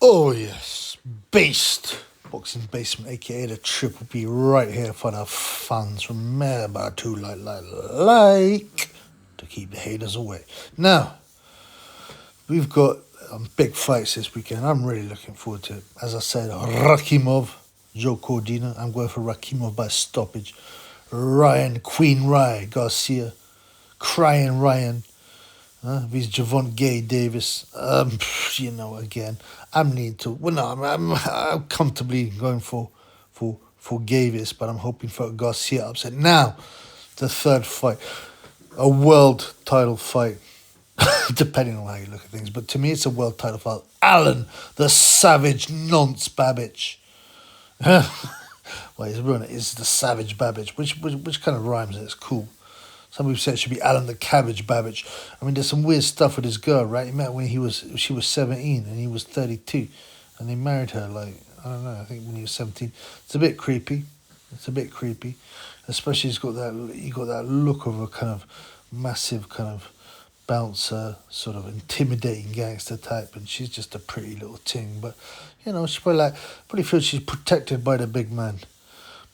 Oh yes, Beast. Boxing Basement, aka the Triple B, right here for the fans. Remember to like to keep the haters away. Now, we've got big fights this weekend. I'm really looking forward to it. As I said, Rakimov, Joe Cordina. I'm going for Rakimov by stoppage. Queen Rye Garcia, Crying Ryan, with Javon Gay Davis. Again, I'm leaning to. Well, no, I'm comfortably going for Davis, but I'm hoping for a Garcia upset. Now, the third fight, a world title fight, depending on how you look at things. But to me, it's a world title fight. Alen, the Savage Nonce Babic. Well, it's the Savage Babic, which kind of rhymes. It's cool. Some people say it should be Alen the Cabbage Babbage. I mean, there's some weird stuff with this girl, right? He met when she was 17 and he was 32, and they married her like I don't know. I think when he was 17. It's a bit creepy. Especially he got that look of a kind of massive kind of bouncer, sort of intimidating gangster type, and she's just a pretty little thing. But she probably feels she's protected by the big man.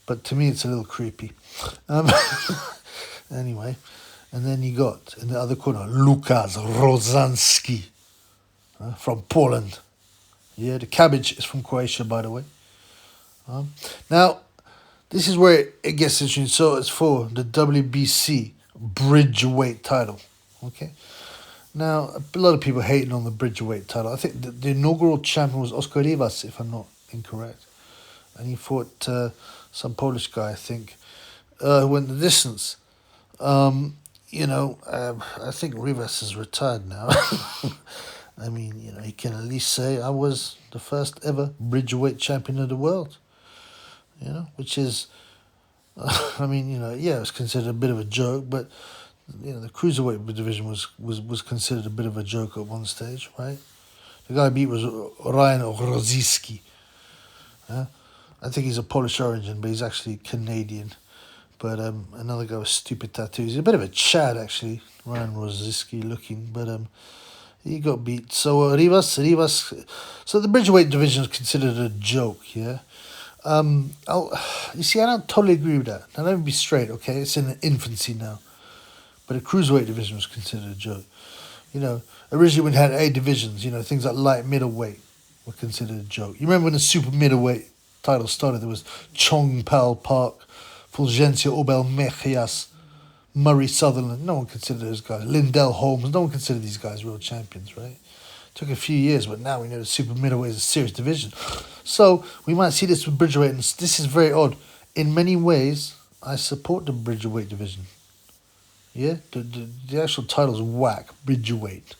But to me, it's a little creepy. Anyway, and then you got, in the other corner, Lukasz Rozanski from Poland. Yeah, the cabbage is from Croatia, by the way. Now, this is where it gets interesting. So it's for the WBC Bridgeweight title. Okay. Now, a lot of people hating on the Bridgeweight title. I think the inaugural champion was Oscar Rivas, if I'm not incorrect. And he fought some Polish guy, I think, who went the distance. I think Rivas is retired now. I mean, he can at least say I was the first ever Bridgeweight champion of the world. Which is, it's considered a bit of a joke, but the cruiserweight division was considered a bit of a joke at one stage, right? The guy beat was Ryan Rozanski. I think he's a Polish origin, but he's actually Canadian. But another guy with stupid tattoos. He's a bit of a Chad, actually, Ryan Rozanski looking, but he got beat. So Rivas. So the Bridgeweight division is considered a joke, yeah. You see, I don't totally agree with that. Now let me be straight, okay? It's in infancy now, but the cruiserweight division was considered a joke. Originally when it had 8 divisions, things like light middleweight were considered a joke. You remember when the super middleweight title started? There was Chong Pal Park, Fulgencio Obel Mejias, Murray Sutherland. No one considered those guys. Lindell Holmes. No one considered these guys real champions, right? Took a few years, but now we know the super middleweight is a serious division. So we might see this with Bridgeweight, and this is very odd. In many ways, I support the Bridgeweight division. Yeah, the actual title's whack, Bridgeweight.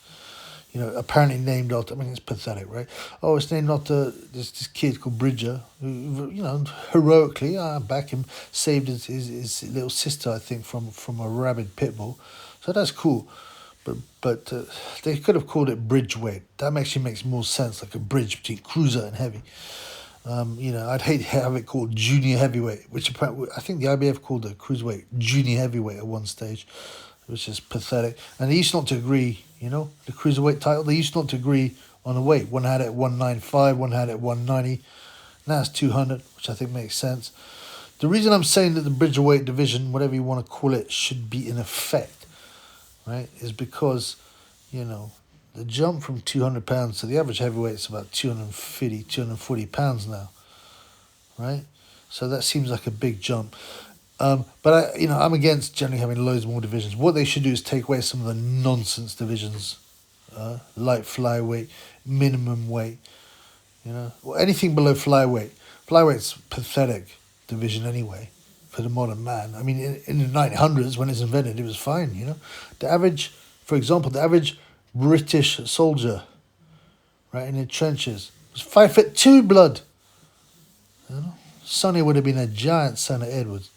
Apparently named after, it's pathetic, right? Oh, it's named after this kid called Bridger, who, heroically, back him, saved his little sister, I think, from a rabid pit bull. So that's cool. But they could have called it Bridgeweight. That actually makes more sense, like a bridge between cruiser and heavy. I'd hate to have it called junior heavyweight, which apparently, I think the IBF called it cruiserweight junior heavyweight at one stage, which is pathetic. And they used not to agree, the cruiserweight title, they used not to agree on the weight. One had it at 195, one had it at 190. Now it's 200, which I think makes sense. The reason I'm saying that the Bridgeweight division, whatever you want to call it, should be in effect, right, is because, the jump from 200 pounds to the average heavyweight is about 250, 240 pounds now, right? So that seems like a big jump. But I'm against generally having loads more divisions. What they should do is take away some of the nonsense divisions, light flyweight, minimum weight, anything below flyweight. Flyweight's pathetic division anyway for the modern man. I mean, in the 900s when it's invented, it was fine. The average, for example, the average British soldier, right in the trenches, was 5'2", blood. Sonny would have been a giant son of Edwards.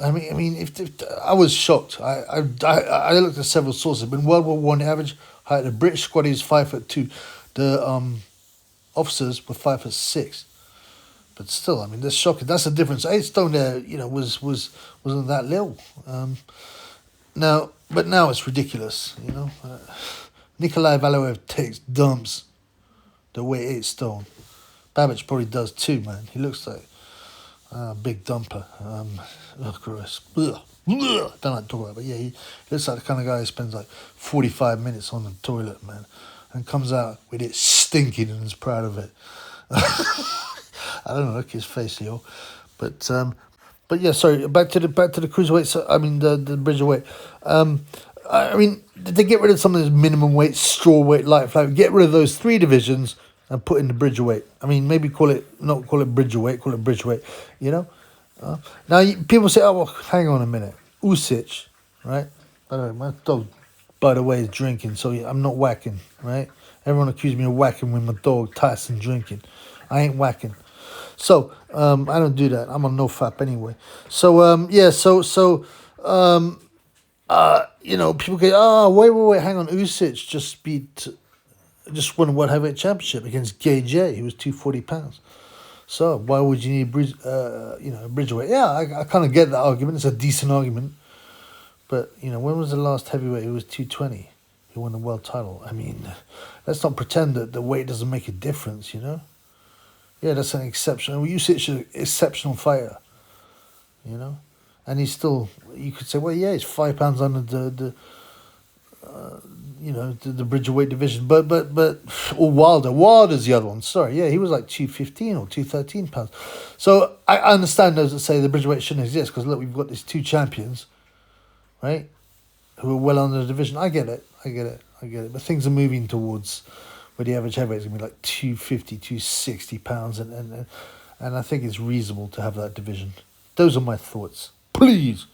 I mean, if I was shocked. I looked at several sources. In World War One, the average height of the British squad is 5'2". The officers were 5'6". But still, that's shocking. That's the difference. 8 stone there, wasn't that little. Now it's ridiculous. Nikolai Valoev takes dumps the weight 8 stone. Babic probably does too, man. He looks like a big dumper. Oh, gross. Ugh. Ugh. Don't like to talk about it, but yeah, he looks like the kind of guy who spends like 45 minutes on the toilet, man, and comes out with it stinking and is proud of it. I don't know, look at his face, yo. But yeah, sorry. Back to the cruiserweight. So, I mean the bridgerweight. I mean, did they get rid of some of those minimum weight, straw weight, light flyweight? Get rid of those 3 divisions and put in the bridgerweight. I mean, maybe not call it bridgerweight, call it bridgeweight. You know. Now people say, oh well, hang on a minute, Usyk, right? By the way, my dog, by the way, is drinking, so I'm not whacking, right? Everyone accused me of whacking with my dog Tyson drinking. I ain't whacking. So, I don't do that. I'm on no fap anyway. So, yeah, you know, people go, oh, wait, hang on. Usyk just won the World Heavyweight Championship against Gay J. He was 240 pounds. So, why would you need a bridgeweight? Yeah, I kind of get that argument. It's a decent argument. But, you know, when was the last heavyweight who was 220? Who won the world title? I mean, let's not pretend that the weight doesn't make a difference, you know? Yeah, that's an exceptional. Usyk is an exceptional fighter, you know, and he's still. You could say, well, yeah, he's 5 pounds under the bridgerweight division, but or Wilder's the other one. Sorry, yeah, he was like 215 or 213 pounds. So I understand those that say the bridgerweight shouldn't exist because look, we've got these 2 champions, right, who are well under the division. I get it, but things are moving towards where the average heavyweight is going to be like 250, 260 pounds, and I think it's reasonable to have that division. Those are my thoughts. Please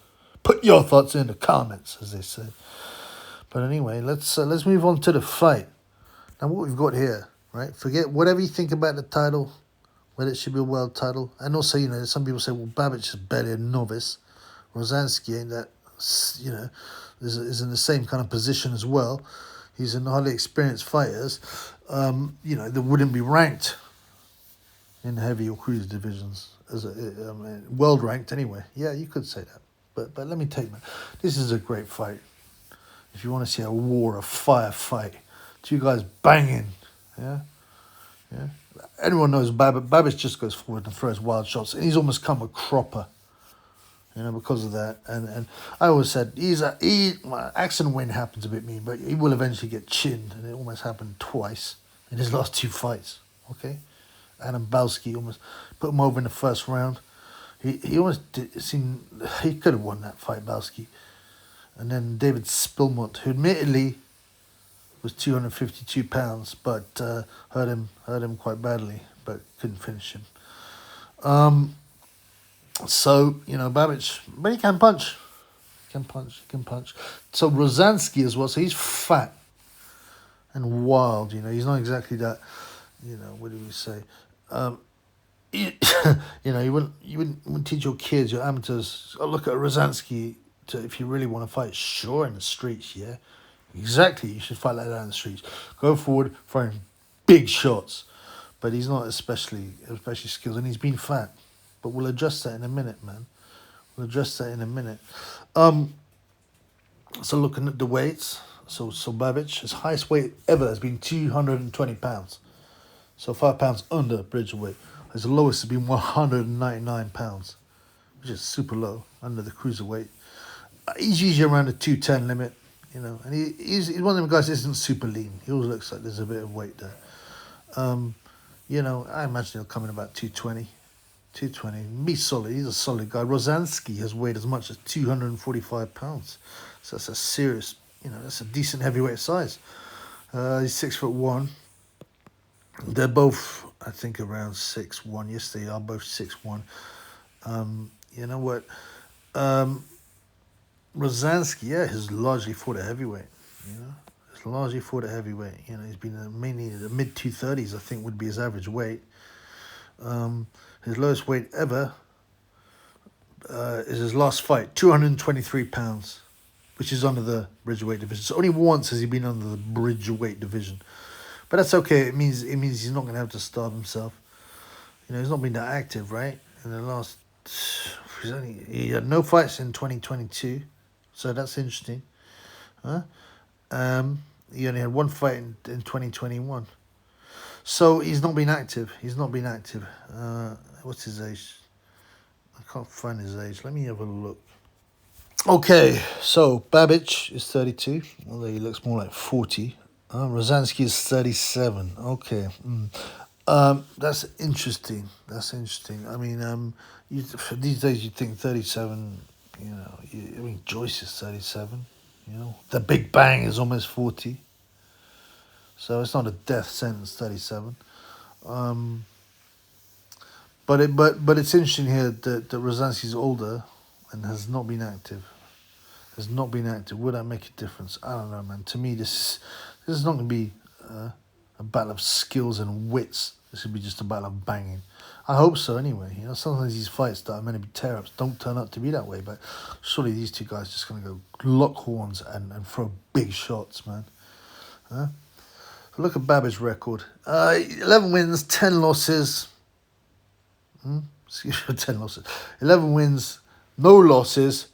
put your thoughts in the comments, as they say. But anyway, let's move on to the fight. Now, what we've got here, right? Forget whatever you think about the title, whether it should be a world title, and also, you know, some people say, well, Babic is barely a novice. Rozanski ain't that, you know, is in the same kind of position as well. He's in highly experienced fighters, you know, that wouldn't be ranked in the heavy or cruiser divisions as world ranked anyway. Yeah, you could say that, but let me tell you, man, this is a great fight. If you want to see a fire fight, 2 guys banging, yeah. Everyone knows Babic just goes forward and throws wild shots, and he's almost come a cropper. You know, because of that, and I always said accident win happens a bit mean, but he will eventually get chinned, and it almost happened twice in his last 2 fights. Okay, Adam Balski almost put him over in the first round. He almost seemed he could have won that fight, Balski, and then David Spilmont, who admittedly was 252 pounds, but hurt him quite badly, but couldn't finish him. So, you know, Babic, but he can punch. He can punch. So Rozanski as well, so he's fat and wild, you know. He's not exactly that, you know, what do we say? You know, you wouldn't teach your kids, your amateurs, oh, look at Rozanski if you really want to fight. Sure, in the streets, yeah. Exactly, you should fight like that in the streets. Go forward, throwing big shots. But he's not especially skilled, and he's been fat. But we'll address that in a minute, man. We'll address that in a minute. So looking at the weights, so Babic, his highest weight ever has been 220 pounds. So 5 pounds under bridgerweight. His lowest has been 199 pounds, which is super low, under the cruiserweight. He's usually around the 210 limit, you know, and he's one of them guys that isn't super lean. He always looks like there's a bit of weight there. You know, I imagine he'll come in about 220. 220. Be solid. He's a solid guy. Rozanski has weighed as much as 245 pounds. So that's a serious, you know, that's a decent heavyweight size. He's 6'1". They're both, I think, around 6'1". Yes, they are both 6'1". You know what? Rozanski, yeah, has largely fought a heavyweight. You know, he's largely fought a heavyweight. You know, he's been mainly the mid 230s. I think would be his average weight. His lowest weight ever is his last fight, 223 pounds, which is under the bridgerweight division. So only once has he been under the bridgerweight division, but that's okay. It means he's not going to have to starve himself. You know, he's not been that active, right? In the last, he had no fights in 2022, so that's interesting. He only had 1 fight in 2021. So he's not been active. He's not been active. What's his age? I can't find his age. Let me have a look. Okay, so Babic is 32, although he looks more like 40. Rozanski is 37. Okay. That's interesting. That's interesting. I mean, these days you'd think 37, I mean, Joyce is 37, The Big Bang is almost 40. So it's not a death sentence, 37. But it's interesting here that Rozanski's older and has not been active. Would that make a difference? I don't know, man. To me, this is not going to be a battle of skills and wits. This would be just a battle of banging. I hope so, anyway. Sometimes these fights that are meant to be tear-ups don't turn out to be that way. But surely these two guys are just going to go lock horns and throw big shots, man. So look at Babic's record. 11 wins, 10 losses. 10 losses. 11 wins, no losses.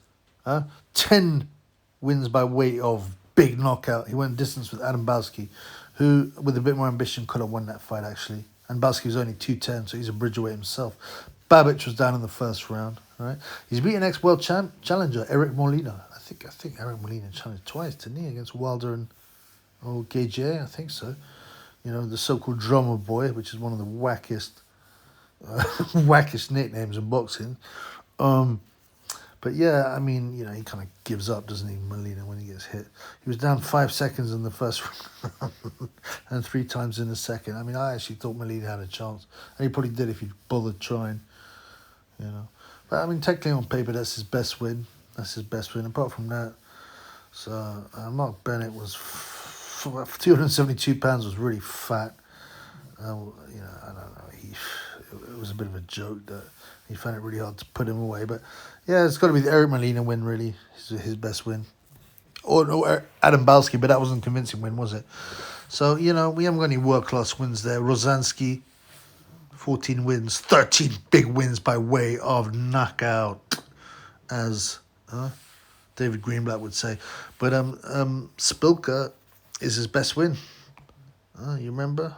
10 wins by way of big knockout. He went distance with Adam Balski, who, with a bit more ambition, could have won that fight, actually. And Balski was only 210, so he's a bridgerweight himself. Babic was down in the first round, right? He's beaten ex-world challenger Eric Molina. I think Eric Molina challenged twice, didn't he? Against Wilder and Gage, I think so. The so-called drummer boy, which is one of the wackest nicknames in boxing. But yeah, I mean, he kind of gives up, doesn't he, Molina, when he gets hit. He was down 5 seconds in the first round and 3 times in the second. I mean, I actually thought Molina had a chance. And he probably did if he'd bothered trying, But, I mean, technically on paper, that's his best win. Apart from that, so Mark Bennett was 272 pounds, was really fat. I don't know. It was a bit of a joke that he found it really hard to put him away. But yeah, it's got to be the Eric Molina win, really. His best win. Or Adam Balski, but that wasn't a convincing win, was it? So, we haven't got any world-class wins there. Rozanski, 14 wins, 13 big wins by way of knockout, as David Greenblatt would say. But Spilka is his best win. You remember?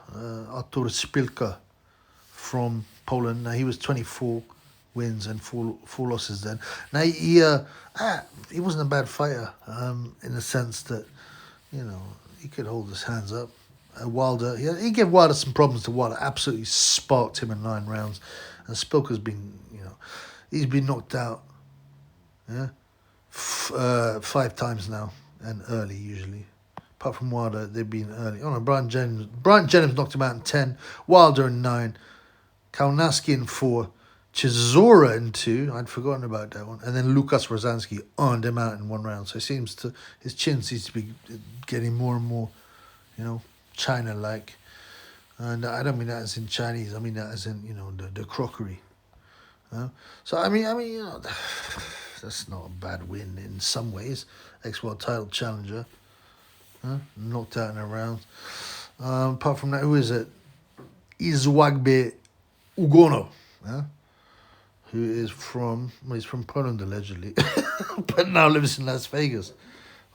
Artur Spilka from Poland. Now, he was 24 wins and four losses then. Now, he wasn't a bad fighter in the sense that, he could hold his hands up. Wilder, he gave Wilder some problems to Wilder. Absolutely sparked him in 9 rounds. And Spilka's been, he's been knocked out 5 times now, and early usually. Apart from Wilder, they've been early. Oh no, Brian Jennings knocked him out in 10. Wilder in 9. Kaunaski in 4. Chisora in 2. I'd forgotten about that one. And then Lukasz Rozanski earned him out in 1 round. So his chin seems to be getting more and more, China-like. And I don't mean that as in Chinese. I mean that as in, the crockery. So, I mean, that's not a bad win in some ways. Ex-world title challenger. Knocked out in a round. Apart from that, who is it? Izwagbe Ugono, who is he's from Poland allegedly, but now lives in Las Vegas.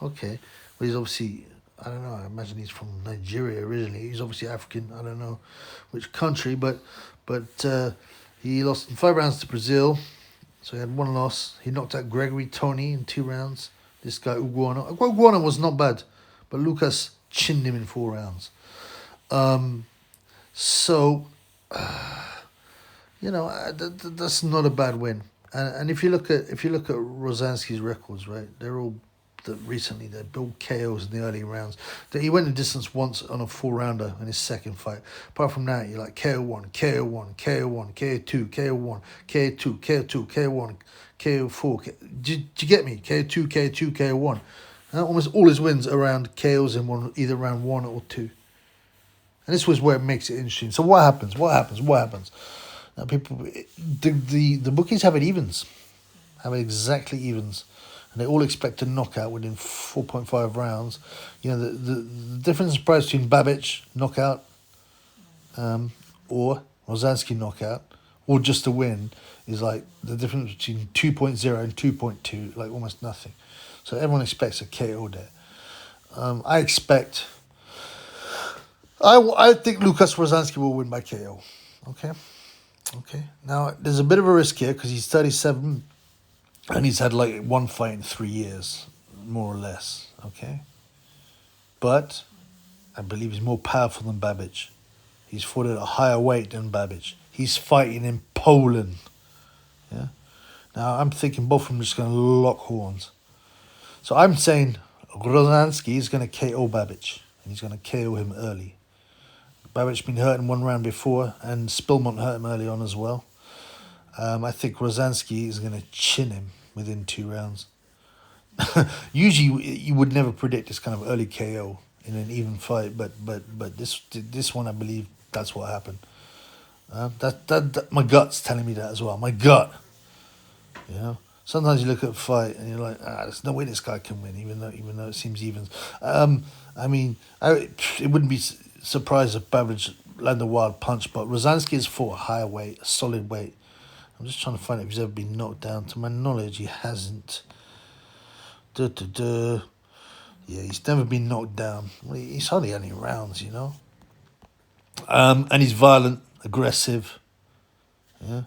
Okay, well, he's obviously, I don't know, I imagine he's from Nigeria originally. He's obviously African, I don't know which country, but he lost in 5 rounds to Brazil, so he had 1 loss. He knocked out Gregory Tony in 2 rounds. This guy Uguano was not bad, but Lukasz chinned him in 4 rounds. That's not a bad win. And if you look at Rozanski's records, right, they're all recently they're all KOs in the early rounds. He went the distance once on a 4-rounder in his second fight. Apart from that, you're like KO1, KO1, KO1, KO2, KO1, KO2, KO2, KO1, KO4. Do you get me? KO2, KO2, KO1. Almost all his wins are around KOs in either round 1 or 2. And this was where it makes it interesting. So what happens? Now the bookies have it evens. Have it exactly evens. And they all expect a knockout within 4.5 rounds. The difference in price between Babic knockout or Rozanski knockout or just a win is like the difference between 2.0 and 2.2, like almost nothing. So everyone expects a KO there. I expect I think Lukasz Rozanski will win by KO. Okay. Okay. Now there's a bit of a risk here because he's 37 and he's had like one fight in 3 years, more or less. Okay. But I believe he's more powerful than Babic. He's fought at a higher weight than Babic. He's fighting in Poland. Yeah. Now I'm thinking both of them are just going to lock horns. So I'm saying Rozanski is going to KO Babic and he's going to KO him early. Babic's been hurt in 1 round before, and Spillmont hurt him early on as well. I think Rozanski is going to chin him within 2 rounds. Usually, you would never predict this kind of early KO in an even fight, but this one, I believe that's what happened. That my gut's telling me that as well. My gut, you know. Sometimes you look at a fight and you're like, there's no way this guy can win, even though it seems even. I mean, it wouldn't be surprised if Babic landed a wild punch, but Rozanski has fought a higher weight, a solid weight. I'm just trying to find out if he's ever been knocked down. To my knowledge, he hasn't. Yeah, he's never been knocked down. Well, he's hardly any rounds, you know. And he's violent, aggressive. Yeah.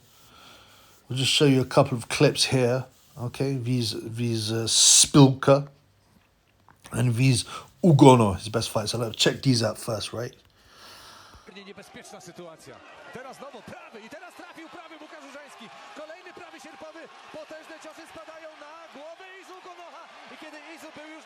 We'll just show you a couple of clips here. Okay, these Spilka and these Ugono, his best fight. So let's check these out first, right? Niebezpieczna sytuacja. Teraz znowu prawy i teraz trafił prawy Łukasz Różański. Kolejny prawy sierpowy. Potężne ciosy spadają na głowę Izu Ugonoha. I kiedy Izu był już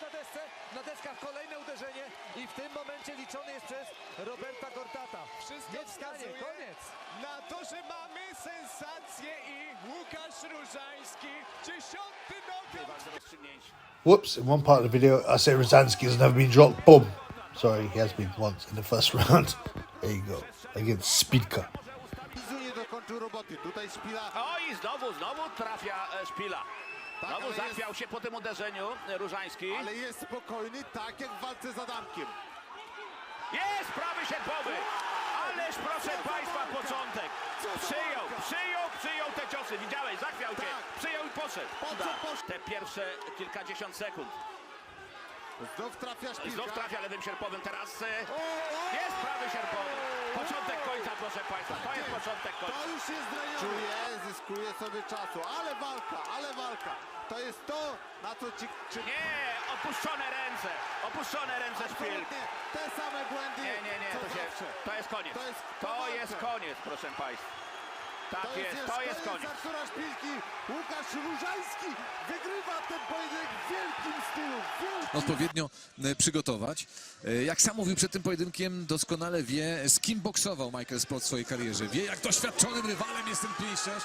na deskach kolejne uderzenie i w tym momencie liczony jest przez Roberta Gortata. Wszystko wskazuje koniec. Na to, że mamy sensację i Łukasz Różański 10. knockout. Whoops, in one part of the video I say Rozanski has never been dropped. Boom. Sorry, he has been once in the first round. There you go. Against Spilka. Izu nie dokończył roboty. Tutaj Szpila. O i znowu trafia Szpila. Tak, Znowu ale zachwiał się po tym uderzeniu Różański. Ale jest spokojny, tak jak w walce z Adamkiem. Jest prawy sierpowy. Ależ proszę Państwa, początek. Przyjął te ciosy. Widziałeś, zachwiał się. Przyjął i poszedł. Te pierwsze kilkadziesiąt sekund. Znów trafia Szpilka. Znów trafia lewym sierpowym. Teraz jest prawy sierpowy. Początek końca, proszę Państwa. To jest początek końca. To już jest dreniony. Zyskuje sobie czasu. Ale walka. To jest to, na co ci... Nie, opuszczone ręce Szpilki. Te same błędy. Nie, to jest koniec. To jest koniec, proszę Państwa. Tak jest, to jest koniec. Artura Szpilki. Łukasz Różański wygrywa ten pojedynek w wielkim stylu. Odpowiednio przygotować. Jak sam mówił przed tym pojedynkiem, doskonale wie, z kim boksował Michael Spot w swojej karierze. Wie, jak doświadczonym rywalem jest ten pięściarz.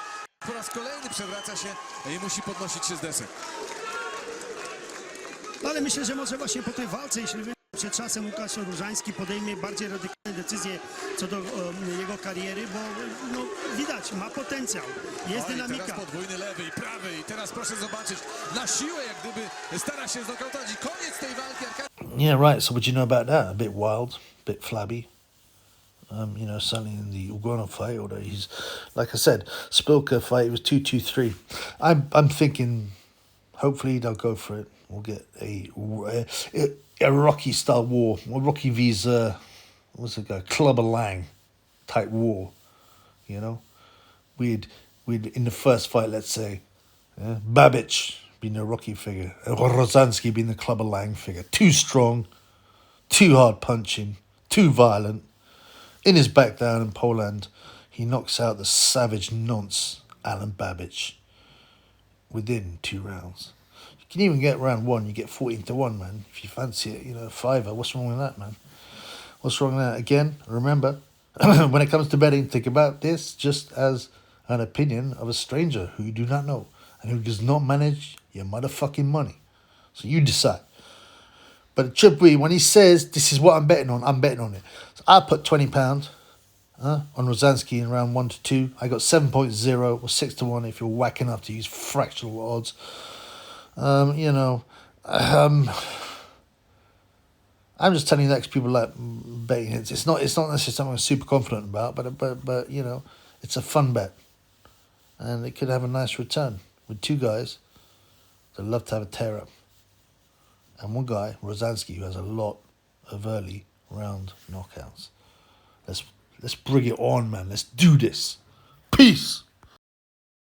Po raz kolejny przewraca się i musi podnosić się z desek. Ale myślę, że może właśnie po tej walce, jeśli przed czasem Łukasz Różański podejmie bardziej radykalne decyzje co do jego kariery, bo no, widać, ma potencjał, jest dynamika. Teraz podwójny lewy i prawy i teraz proszę zobaczyć, na siłę jak gdyby stara się znokautować i koniec tej walki. Yeah, right. So what do you know about that? A bit wild, a bit flabby. You know, certainly in the Ugono fight, although he's, like I said, Spilka fight, it was 2-2-3. I'm thinking, hopefully they'll go for it. We'll get a Rocky-style war, or Rocky v's, what's it called, Clubber Lang type war, you know? We'd in the first fight, let's say, Babic being the Rocky figure, and Rozanski being the Clubber Lang figure. Too strong, too hard punching, too violent. In his back down in Poland, he knocks out the savage nonce Alen Babic within 2 rounds. You can even get round 1, you get 14-1, man. If you fancy it, you know, $5. What's wrong with that, man? What's wrong with that? Again, remember, when it comes to betting, think about this just as an opinion of a stranger who you do not know and who does not manage your motherfucking money. So you decide. But Chibwe, when he says, this is what I'm betting on it. So I put £20 on Rozanski in round 1 to 2. I got 7.0 or 6 to 1 if you're whacking up to use fractional odds. You know, I'm just telling you that because people like betting. It's not necessarily something I'm super confident about, but you know, it's a fun bet. And it could have a nice return with 2 guys that love to have a tear-up. And one guy, Rozanski, who has a lot of early round knockouts. Let's bring it on, man. Let's do this. Peace.